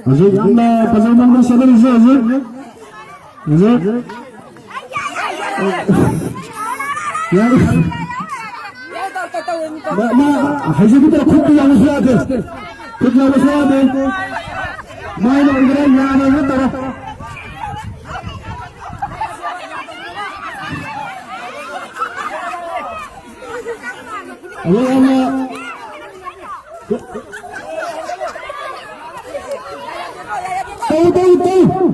Hazır ama pazardan sanırız hazır. Hazır. Yani hazır bir de kutu yanlış vardı. Kutu yanlış vardı. Mayın öldüren yani taraf. Allah Allah. Tahu.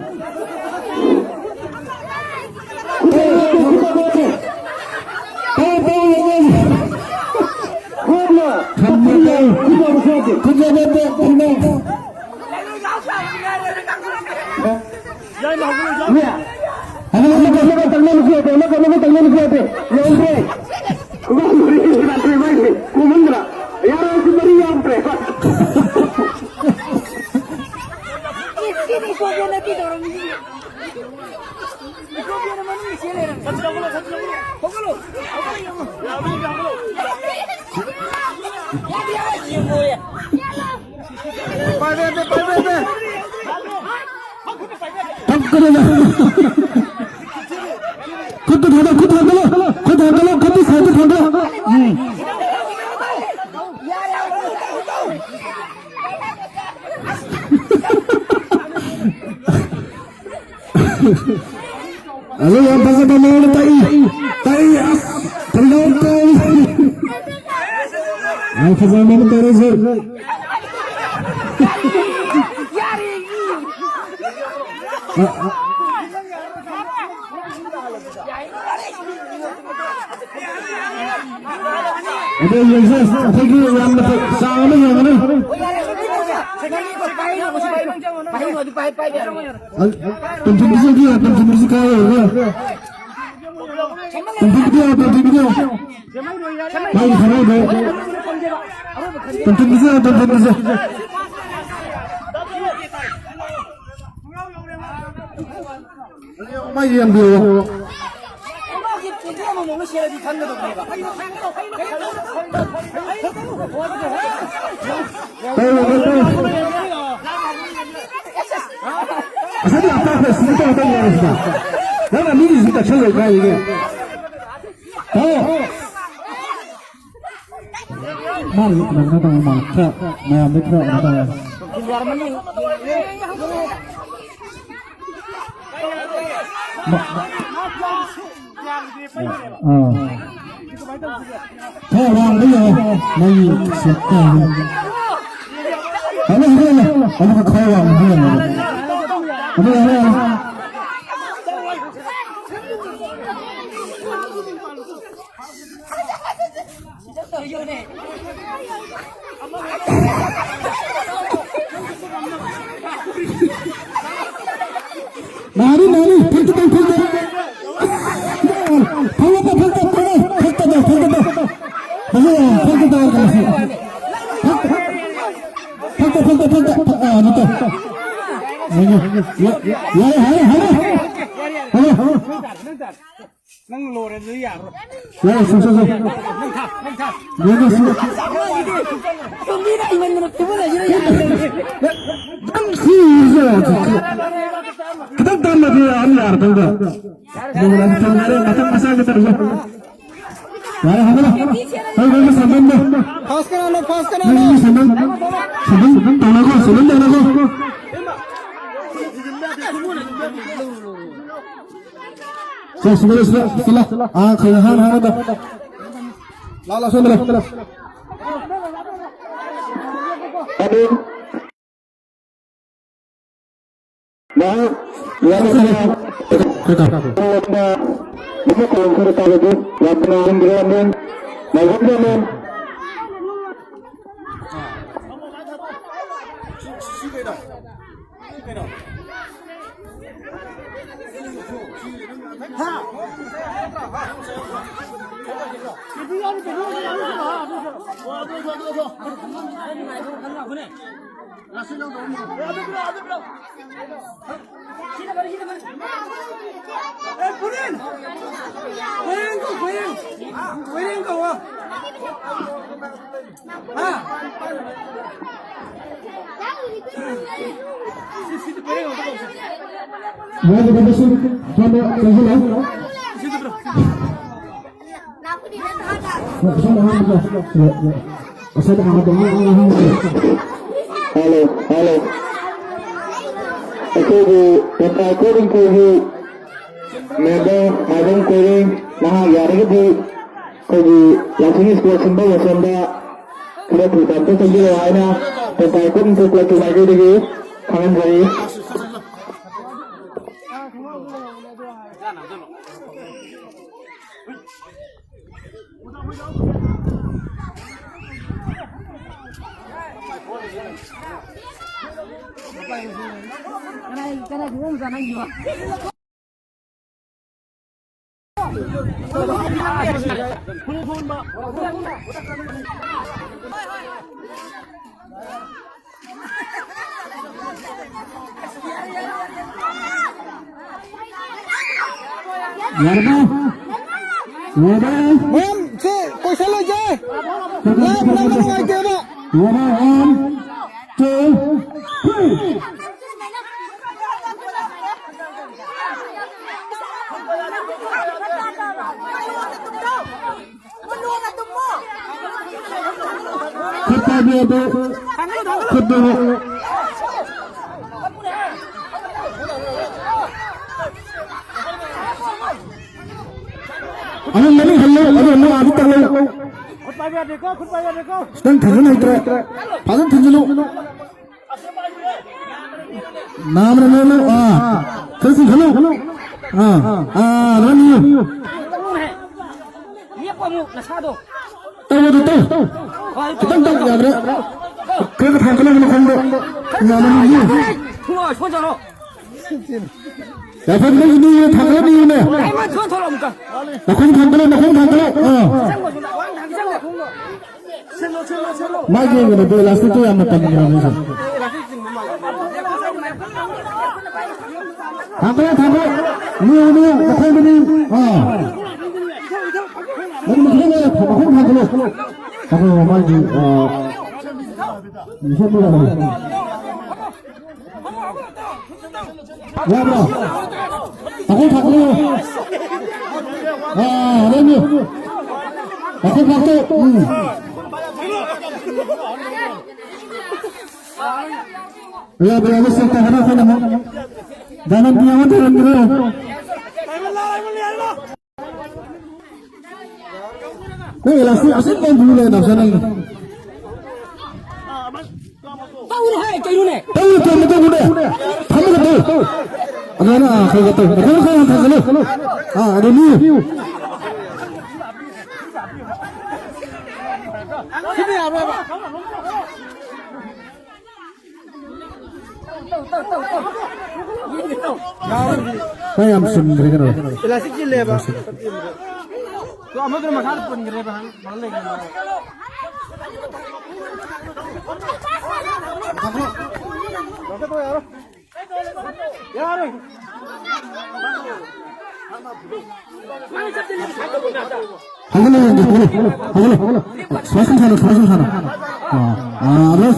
Halo yang pasal bangun tai terlalu aku zaman terus ada yang saya pergi yang sama yang mana penting dia kaya penting dia baik kena deh penting dia mai yang dia Asal apa sudah tahu sudah. Nama ini sudah cerai kali ini. Oh. Mari kita tahu mana. Nah, betul ada. Keluar mana? Oh. Kau orang dia, mai siapa? Halo, kau orang dia. Halo. Mari, pergi. Nang lore dulu ya. Ya, susah. Pembina iman menurut gimana jadi ya. Kita tambah dia ambil tanda. Dengan tanda macam masa kita terus. Ya, halo sambil. Fast kan. Sambil tanda ko. Setelah kelahan ada. Lala sudah. Aduh. Nah, ya saya. Ini kalau kita lagi, ya penahan gerakan, maupun 고양. Mau kita besok sama kehilangan. Halo, halo. Aku kita kuring kuring. Medang kuring. Nah, hari ini kuring langsung sekolah sembah ya sembah. Kita berbantu sendiri lainnya. Kita kuring untuk lagi lagi lagi. Kangen dari. cái này cũng không dần anh nhiều. Em, cô sẽ lên chơi. Làm ngoài kia đó. Kita dia tu, kita. Ayo lari, hello, adik terlalu. Sedang terus naik terus, pasang terus dulu. Nama, terus hello, lari. Tahu. Kita tak ada. Kita thangkalo nak nama ni. Dapat ni thangkalo ni ni. Nakong thangkalo. Magi ni tu last tu yang macam ni. Thangkalo. Ni nakong ni. Nakong thangkalo. Tapi magi ni siapa nama? Ya bro. Nakong thangkalo. Ni. Nakong thangkalo. Ya bro, kita harus nama. Jangan diamkan dalam bro. Hey, asyik main dulu lah, nak sana. Tahu ni hai, kau ni. Tahu dulu. Kamu tahu. Ada na, kau tahu. Kau tahu. Ada ni. Sini apa? Saya amsun mereka. Elastik je apa? तो हम तो मसाला बन गए बहन मान लेंगे तो यार हगलो स्वासन थाना रस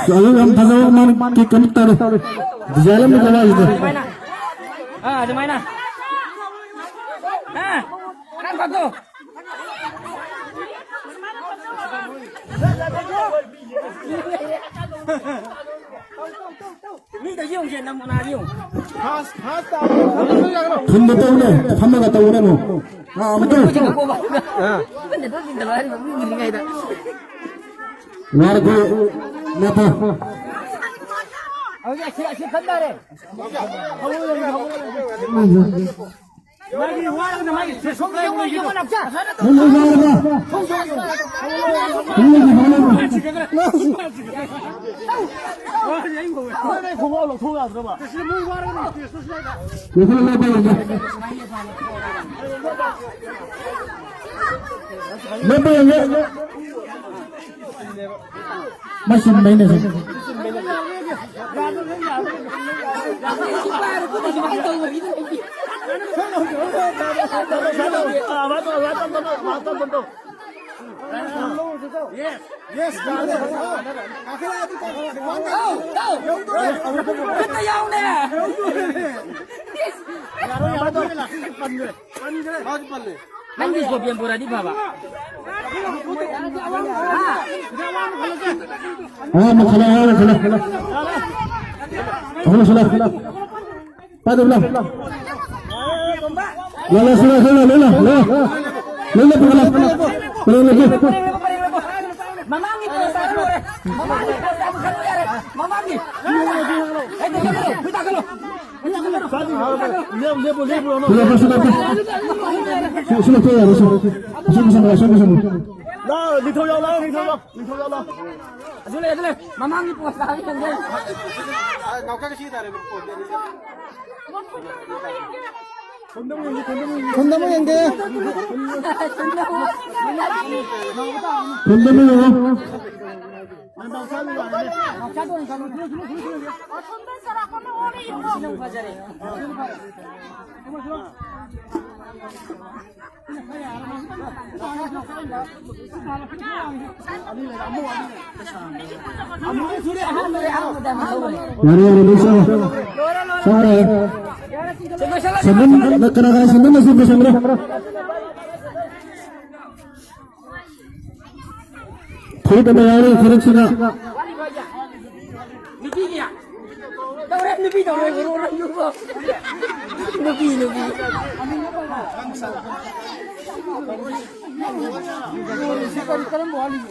Lalu yang pasal mana kita tahu di dalam ni kalau itu. Ada mana? Kan bagus. Ni dah用钱，能不拿用？很多tahu ni, hamil tahu ni mu. Betul. Benda tu tidak lari, begini ni dah. Warga apa? Awak siap kandar. Masih main sih. Nanti gua biar pura di bawah. Salah. Pada belah. Lagi. Mamangi po sa ano re. Mamangi po sa ano re. Mamangi. Kita kalau. Mamangi po sa ano re. 건너면 안 돼. 건너면 Senang kena senang masih bisa थोड़ी तो मैं आ रही फिर सुना Nibinya. Tahu rem nibi tahu orang juga. Nibi. Sekarang boleh.